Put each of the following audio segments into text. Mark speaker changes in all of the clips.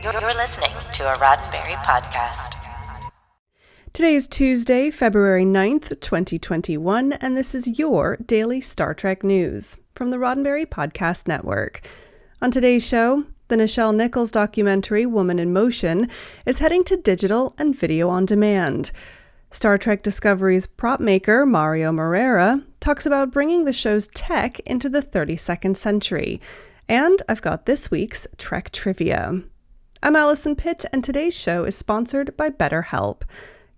Speaker 1: You're listening to a Roddenberry podcast.
Speaker 2: Today is Tuesday, February 9th, 2021, and this is your daily Star Trek news from the Roddenberry Podcast Network. On today's show, the Nichelle Nichols documentary Woman in Motion is heading to digital and video on demand. Star Trek Discovery's prop maker, Moreira, talks about bringing the show's tech into the 32nd century. And I've got this week's Trek trivia. I'm Alison Pitt, and today's show is sponsored by BetterHelp.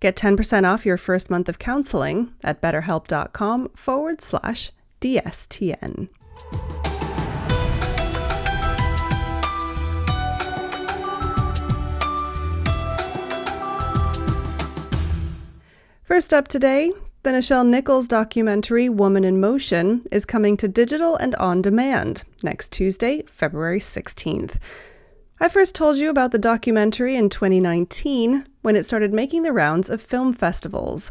Speaker 2: Get 10% off your first month of counseling at betterhelp.com/DSTN. First up today, the Nichelle Nichols documentary Woman in Motion is coming to digital and on demand next Tuesday, February 16th. I first told you about the documentary in 2019 when it started making the rounds of film festivals.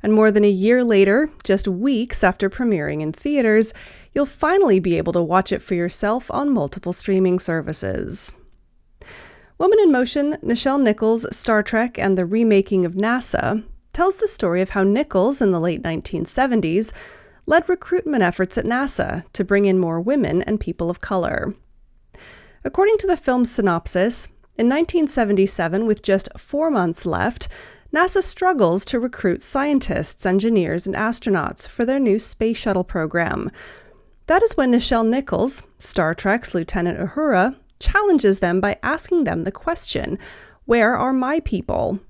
Speaker 2: And more than a year later, just weeks after premiering in theaters, you'll finally be able to watch it for yourself on multiple streaming services. Woman in Motion, Nichelle Nichols, Star Trek, and the Remaking of NASA tells the story of how Nichols, in the late 1970s, led recruitment efforts at NASA to bring in more women and people of color. According to the film's synopsis, in 1977, with just 4 months left, NASA struggles to recruit scientists, engineers, and astronauts for their new space shuttle program. That is when Nichelle Nichols, Star Trek's Lieutenant Uhura, challenges them by asking them the question, "Where are my people?"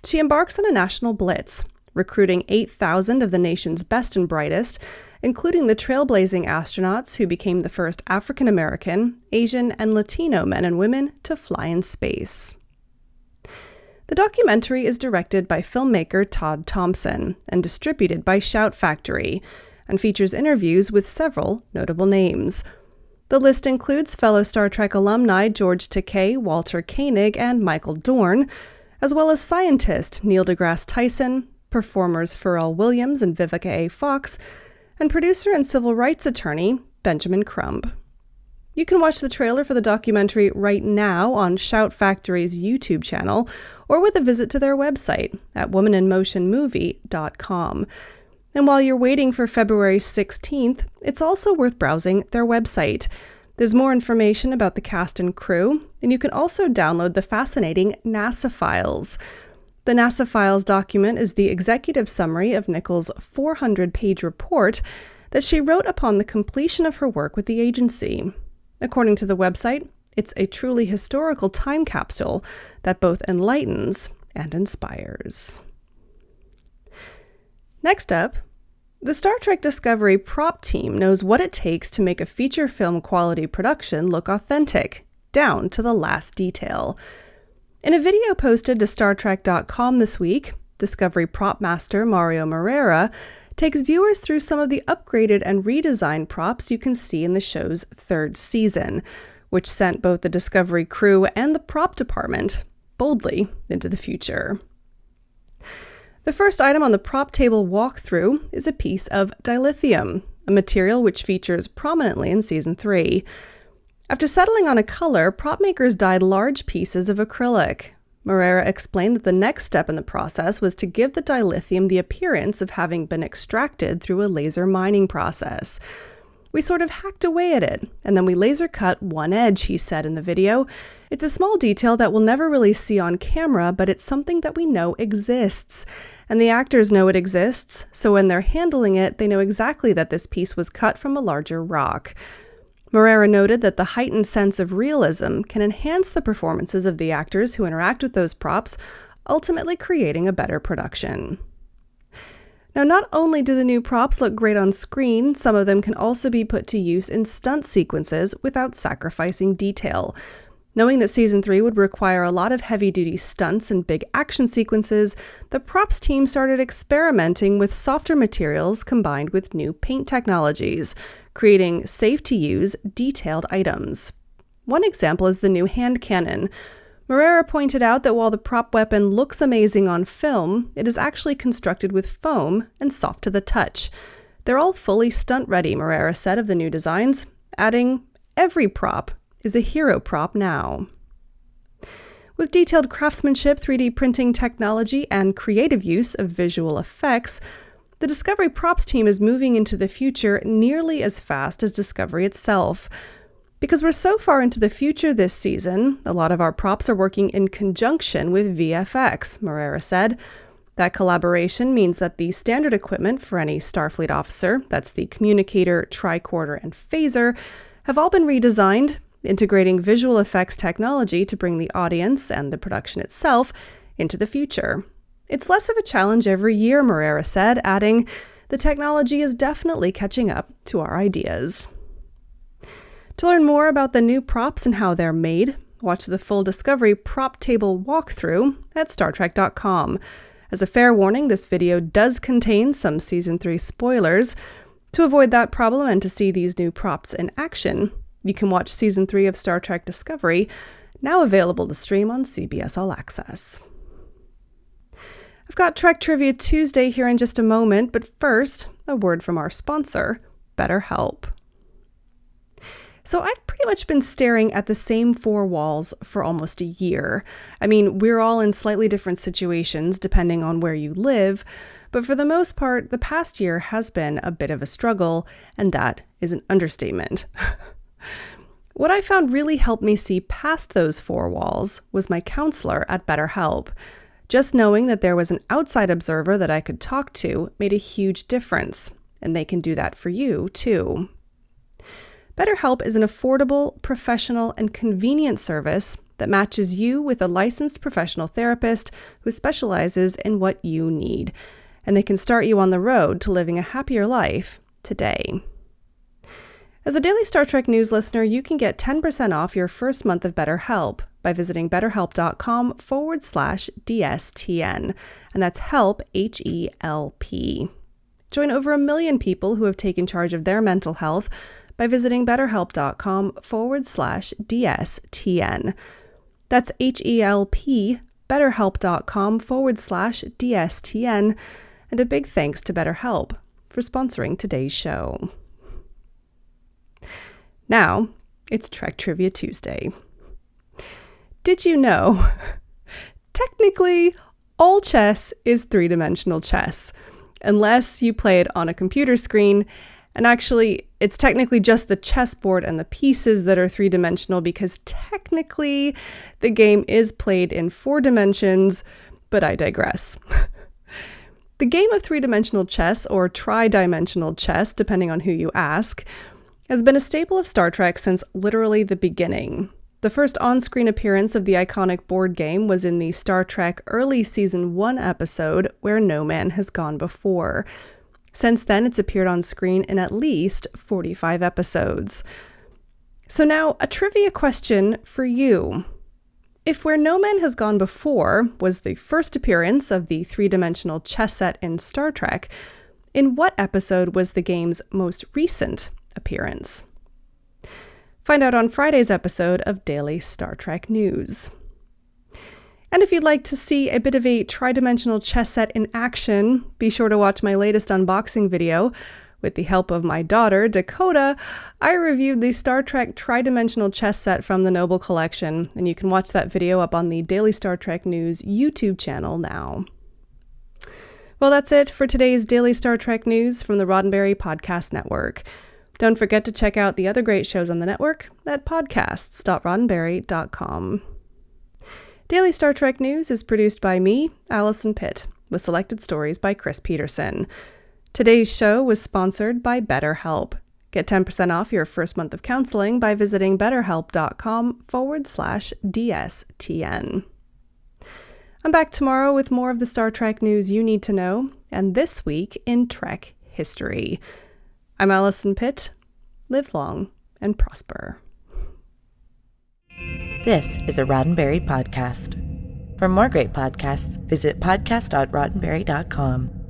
Speaker 2: She embarks on a national blitz, recruiting 8,000 of the nation's best and brightest, including the trailblazing astronauts who became the first African American, Asian, and Latino men and women to fly in space. The documentary is directed by filmmaker Todd Thompson and distributed by Shout Factory, and features interviews with several notable names. The list includes fellow Star Trek alumni George Takei, Walter Koenig, and Michael Dorn, as well as scientist Neil deGrasse Tyson, performers Pharrell Williams and Vivica A. Fox, and producer and civil rights attorney Benjamin Crumb. You can watch the trailer for the documentary right now on Shout Factory's YouTube channel or with a visit to their website at womaninmotionmovie.com. And while you're waiting for February 16th, it's also worth browsing their website. There's more information about the cast and crew, and you can also download the fascinating NASA Files. The NASA Files document is the executive summary of Nichols' 400-page report that she wrote upon the completion of her work with the agency. According to the website, it's a truly historical time capsule that both enlightens and inspires. Next up, the Star Trek Discovery prop team knows what it takes to make a feature film quality production look authentic, down to the last detail. In a video posted to StarTrek.com this week, Discovery prop master Mario Moreira takes viewers through some of the upgraded and redesigned props you can see in the show's third season, which sent both the Discovery crew and the prop department boldly into the future. The first item on the prop table walkthrough is a piece of dilithium, a material which features prominently in Season 3. After settling on a color, prop makers dyed large pieces of acrylic. Moreira explained that the next step in the process was to give the dilithium the appearance of having been extracted through a laser mining process. "We sort of hacked away at it, and then we laser cut one edge," he said in the video. "It's a small detail that we'll never really see on camera, but it's something that we know exists. And the actors know it exists, so when they're handling it, they know exactly that this piece was cut from a larger rock." Moreira noted that the heightened sense of realism can enhance the performances of the actors who interact with those props, ultimately creating a better production. Now, not only do the new props look great on screen, some of them can also be put to use in stunt sequences without sacrificing detail. Knowing that Season 3 would require a lot of heavy-duty stunts and big action sequences, the props team started experimenting with softer materials combined with new paint technologies, creating safe-to-use, detailed items. One example is the new hand cannon. Moreira pointed out that while the prop weapon looks amazing on film, it is actually constructed with foam and soft to the touch. They're all fully stunt-ready, Moreira said of the new designs, adding, "Every prop is a hero prop now." With detailed craftsmanship, 3D printing technology, and creative use of visual effects, the Discovery props team is moving into the future nearly as fast as Discovery itself. Because we're so far into the future this season, a lot of our props are working in conjunction with VFX, Moreira said. That collaboration means that the standard equipment for any Starfleet officer, that's the communicator, tricorder, and phaser, have all been redesigned, integrating visual effects technology to bring the audience and the production itself into the future. It's less of a challenge every year, Moreira said, adding, "The technology is definitely catching up to our ideas." To learn more about the new props and how they're made, watch the full Discovery prop table walkthrough at StarTrek.com. As a fair warning, this video does contain some Season 3 spoilers. To avoid that problem and to see these new props in action, you can watch Season 3 of Star Trek Discovery, now available to stream on CBS All Access. I've got Trek Trivia Tuesday here in just a moment, but first, a word from our sponsor, BetterHelp. So I've pretty much been staring at the same four walls for almost a year. I mean, we're all in slightly different situations depending on where you live, but for the most part, the past year has been a bit of a struggle, and that is an understatement. What I found really helped me see past those four walls was my counselor at BetterHelp. Just knowing that there was an outside observer that I could talk to made a huge difference, and they can do that for you, too. BetterHelp is an affordable, professional, and convenient service that matches you with a licensed professional therapist who specializes in what you need, and they can start you on the road to living a happier life today. As a Daily Star Trek News listener, you can get 10% off your first month of BetterHelp by visiting betterhelp.com/DSTN, and that's help, HELP. Join over 1 million people who have taken charge of their mental health by visiting betterhelp.com/DSTN. That's HELP, betterhelp.com/DSTN, and a big thanks to BetterHelp for sponsoring today's show. Now, it's Trek Trivia Tuesday. Did you know? Technically, all chess is three-dimensional chess, unless you play it on a computer screen. And actually, it's technically just the chessboard and the pieces that are three-dimensional because technically the game is played in 4 dimensions, but I digress. The game of three-dimensional chess, or tridimensional chess, depending on who you ask, has been a staple of Star Trek since literally the beginning. The first on-screen appearance of the iconic board game was in the Star Trek early Season 1 episode, Where No Man Has Gone Before. Since then, it's appeared on screen in at least 45 episodes. So now, a trivia question for you. If Where No Man Has Gone Before was the first appearance of the three-dimensional chess set in Star Trek, in what episode was the game's most recent appearance? Find out on Friday's episode of Daily Star Trek News. And if you'd like to see a bit of a tridimensional chess set in action, be sure to watch my latest unboxing video. With the help of my daughter, Dakota, I reviewed the Star Trek tridimensional chess set from the Noble Collection, and you can watch that video up on the Daily Star Trek News YouTube channel now. Well, that's it for today's Daily Star Trek News from the Roddenberry Podcast Network. Don't forget to check out the other great shows on the network at podcasts.roddenberry.com. Daily Star Trek News is produced by me, Alison Pitt, with selected stories by Chris Peterson. Today's show was sponsored by BetterHelp. Get 10% off your first month of counseling by visiting betterhelp.com/DSTN. I'm back tomorrow with more of the Star Trek news you need to know, and this week in Trek history. I'm Alison Pitt. Live long and prosper.
Speaker 1: This is a Roddenberry podcast. For more great podcasts, visit podcast.roddenberry.com.